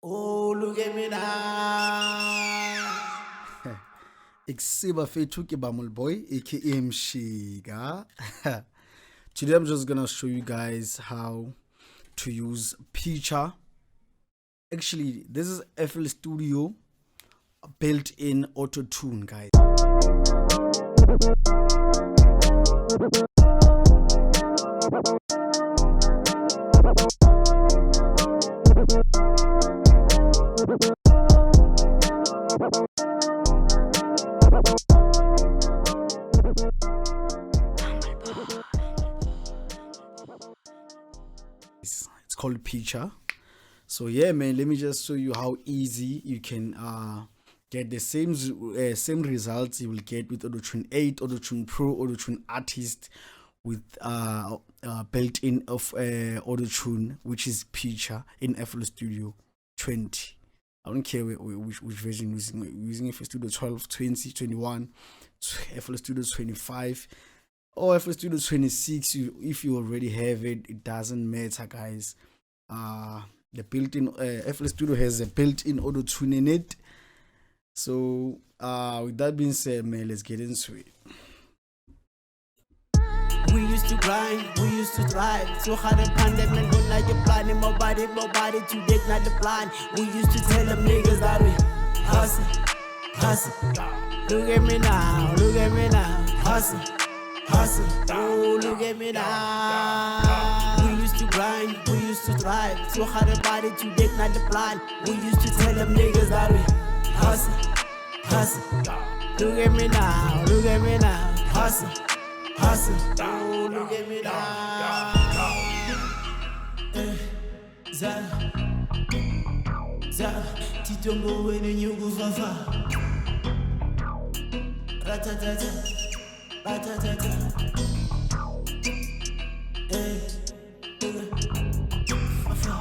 Oh, look at me now. Iksiba fethu ke Bamul Boy, aka Mshiga. Today I'm just gonna show you guys how to use Picture. Actually, this is FL Studio built-in auto tune, guys. It's called Picture. So yeah, man, let me just show you how easy you can get the same results you will get with AutoTune 8, AutoTune Pro, AutoTune Artist with built-in of AutoTune, which is Picture in FL Studio 20. I don't care which version you're using FL Studio 12, 20, 21, FL Studio 25, or FL Studio 26. If you already have it, it doesn't matter, guys. The built-in FL Studio has a built-in auto tune in it. So with that being said, man, let's get into it. We used to grind, we used to thrive. So hard and pandemic, but now you're blinding my body to dig, not the blind. We used to tell them niggas that we hustle, hustle. Look at me now, hustle, hustle. Oh, look at me now. We used to grind, we used to thrive. So hard and body to dig, not the blind. We used to tell them niggas that we hustle, hustle. Look at me now, hustle. Hustle, oh, look at me now. Za, Titombo when you go fafa. Ratatata, ratatata. Fafa,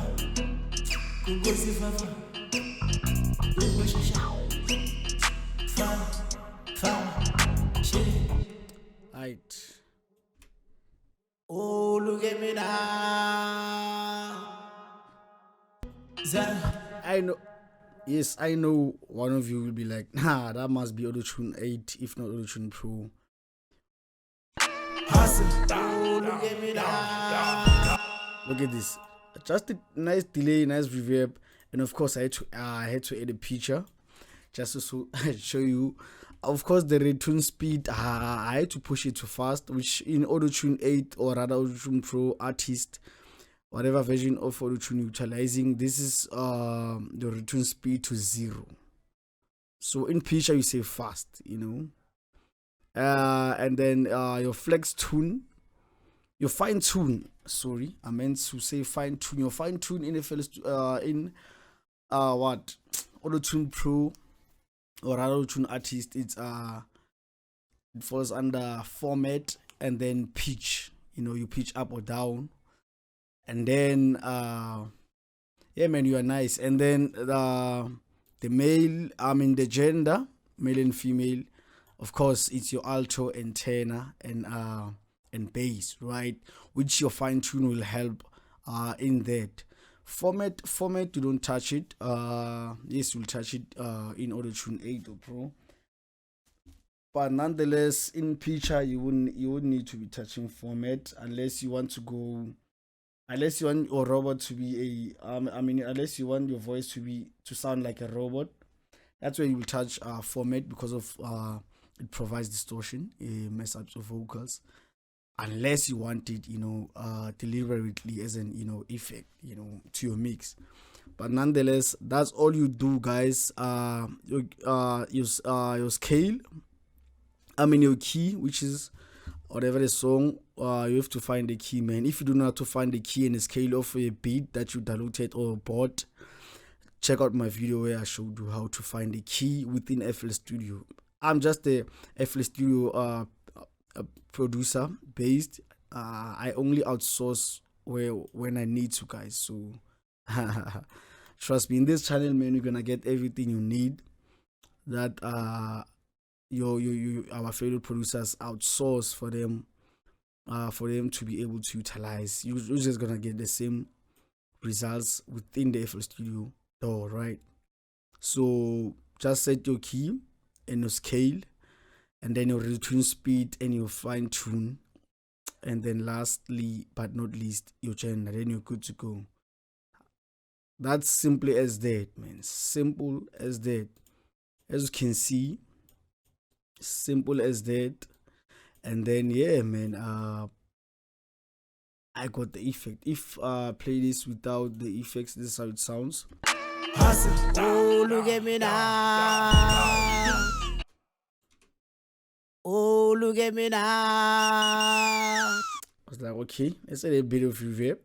go si fafa. Go shasha. Fa, shit. Right. Oh, look at me now. I know. Yes, I know one of you will be like, nah, that must be AutoTune 8, if not AutoTune Pro. Hustle. Oh, look at me now. Look at this. Just a nice delay, nice reverb, and of course I had to add a picture just to show you. Of course, the return speed, I had to push it too fast, which in AutoTune 8 or rather AutoTune Pro Artist, whatever version of AutoTune you're utilizing, this is the return speed to 0. So in Picture, you say fast, you know. And then your flex tune, your fine tune. Sorry, I meant to say fine tune. Your fine tune in in what AutoTune Pro or AutoTune Artist, it falls under format and then pitch. You know, you pitch up or down, and then yeah, man, you are nice. And then the male, the gender, male and female. Of course, it's your alto and tenor and bass, right? Which your fine tune will help in that. Format you don't touch it. Yes, you'll touch it in AutoTune 8 or Pro, but nonetheless in Picture you wouldn't need to be touching format unless you want your robot to be a unless you want your voice to sound like a robot. That's where you will touch format, because of it provides distortion, mess up your vocals, unless you want it, deliberately as an effect, to your mix. But nonetheless, that's all you do, guys. Your scale, your key, which is whatever the song, you have to find the key, man. If you do not have to find the key and the scale of a beat that you downloaded or bought, check out my video where I showed you how to find the key within FL Studio. I'm just a FL Studio producer based. I only outsource when I need to, guys. So trust me, in this channel, man, you're gonna get everything you need that our fellow producers outsource for them to be able to utilize. You're just gonna get the same results within the FL Studio do, right? So just set your key and your scale, and then your retune speed and your fine tune, and then lastly but not least your channel, then you're good to go. That's simply as that, man. Simple as that. As you can see, simple as that. And then yeah, man, I got the effect. If play this without the effects, this is how it sounds. Hustle, oh look at me now. Oh look at me now. I was like, okay, let's add a bit of reverb.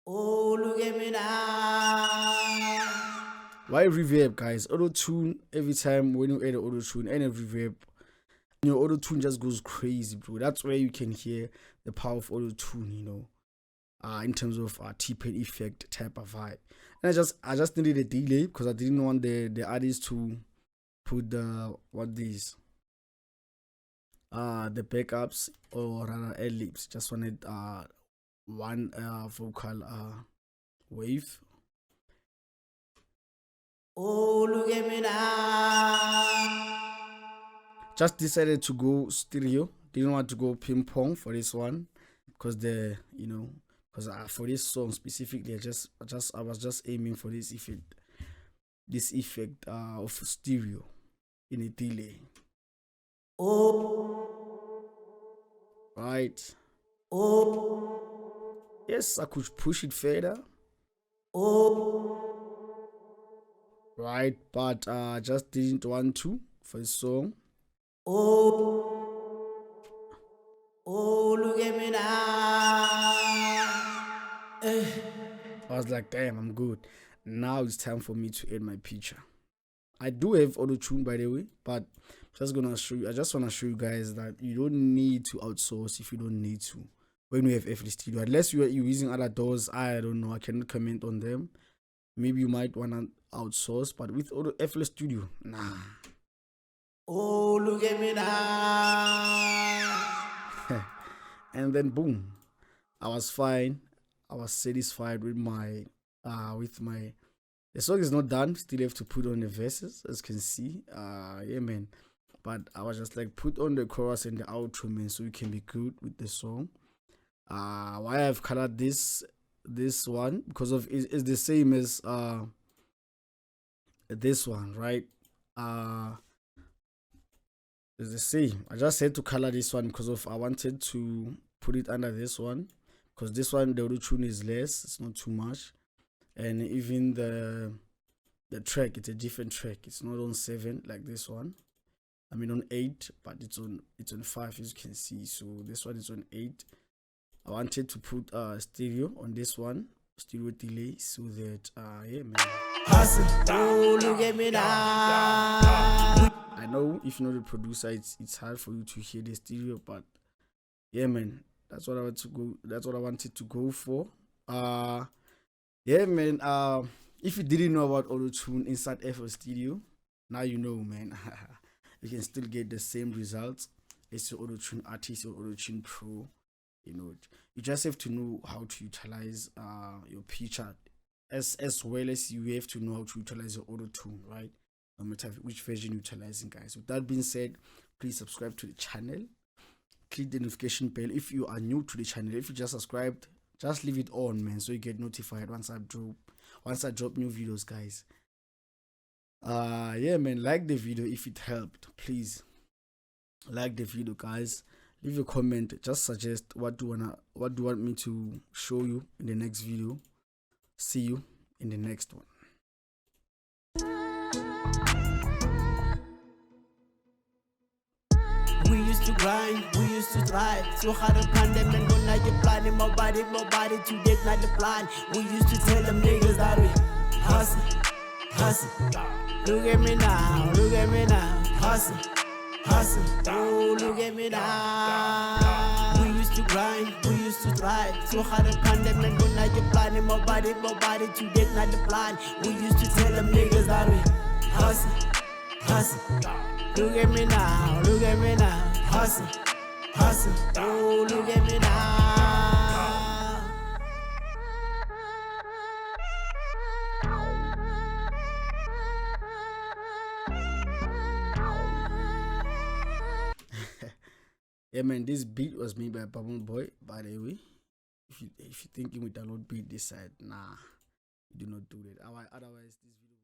Oh look at me now. Why reverb, guys? Auto tune, every time when you add an auto tune and a reverb, your auto tune just goes crazy, bro. That's where you can hear the power of auto tune, you know, in terms of T-Pain effect type of vibe. And I just needed a delay because I didn't want the artists to put the the backups or rather ad-libs. Just wanted one vocal wave. Oh look at me now. Just decided to go stereo. Didn't want to go ping pong for this one because for this song specifically, I was just aiming for this effect of stereo in a delay. Oh, right. Oh, yes, I could push it further. Oh, right, but I just didn't want to for the song. Oh, look at me now. I was like, damn, I'm good. Now it's time for me to add my picture. I do have auto tune, by the way, but I just want to show you guys that you don't need to outsource if you don't need to. When we have FL Studio, unless you're using other doors, I don't know, I cannot comment on them. Maybe you might want to outsource, but with FL Studio, nah. Oh, look at me now. And then boom, I was fine. I was satisfied with my the song is not done, still have to put on the verses, as you can see. Yeah, man, but I was just like, put on the chorus and the outro, man, so you can be good with the song. Why I've colored this one, because of it's the same as this one, right? It's the same. I just had to color this one because of I wanted to put it under this one, because this one the auto tune is less, it's not too much, and even the track, it's a different track. It's not on 7 like this one. I mean on 8, but it's on 5, as you can see. So this one is on 8. I wanted to put stereo on this one, stereo delay, so that yeah, man. Hustle, oh look at me now. I know if you're not a producer, it's hard for you to hear the stereo, but yeah, man, that's what I want to go. That's what I wanted to go for. Yeah, man. If you didn't know about auto tune inside FL Studio, now you know, man. You can still get the same results as your auto tune artist or auto tune pro. You know, you just have to know how to utilize your picture, as well as you have to know how to utilize your auto tune, right? No matter which version you're utilizing, guys. With that being said, please subscribe to the channel, click the notification bell if you are new to the channel. If you just subscribed, just leave it on, man, so you get notified once I drop new videos, guys. Yeah, man, like the video if it helped. Please like the video, guys. Leave a comment, just suggest what do you want me to show you in the next video. See you in the next one. We used to grind, we used to thrive. So hard a pandemic, when now you're planning my body to get not the plan. We used to tell them niggas that we hustle. Look at me now, hustle. Oh, look at me now. We used to grind, we used to thrive. So hard a pandemic, when now you're planning my body to get not the plan. We used to tell them niggas that we hustle. Look at me now, hustle. Oh, look at me now. Yeah, man, this beat was made by Bubble Boy, by the way. If you thinking we download beat this side, nah, you do not do that. Otherwise, this video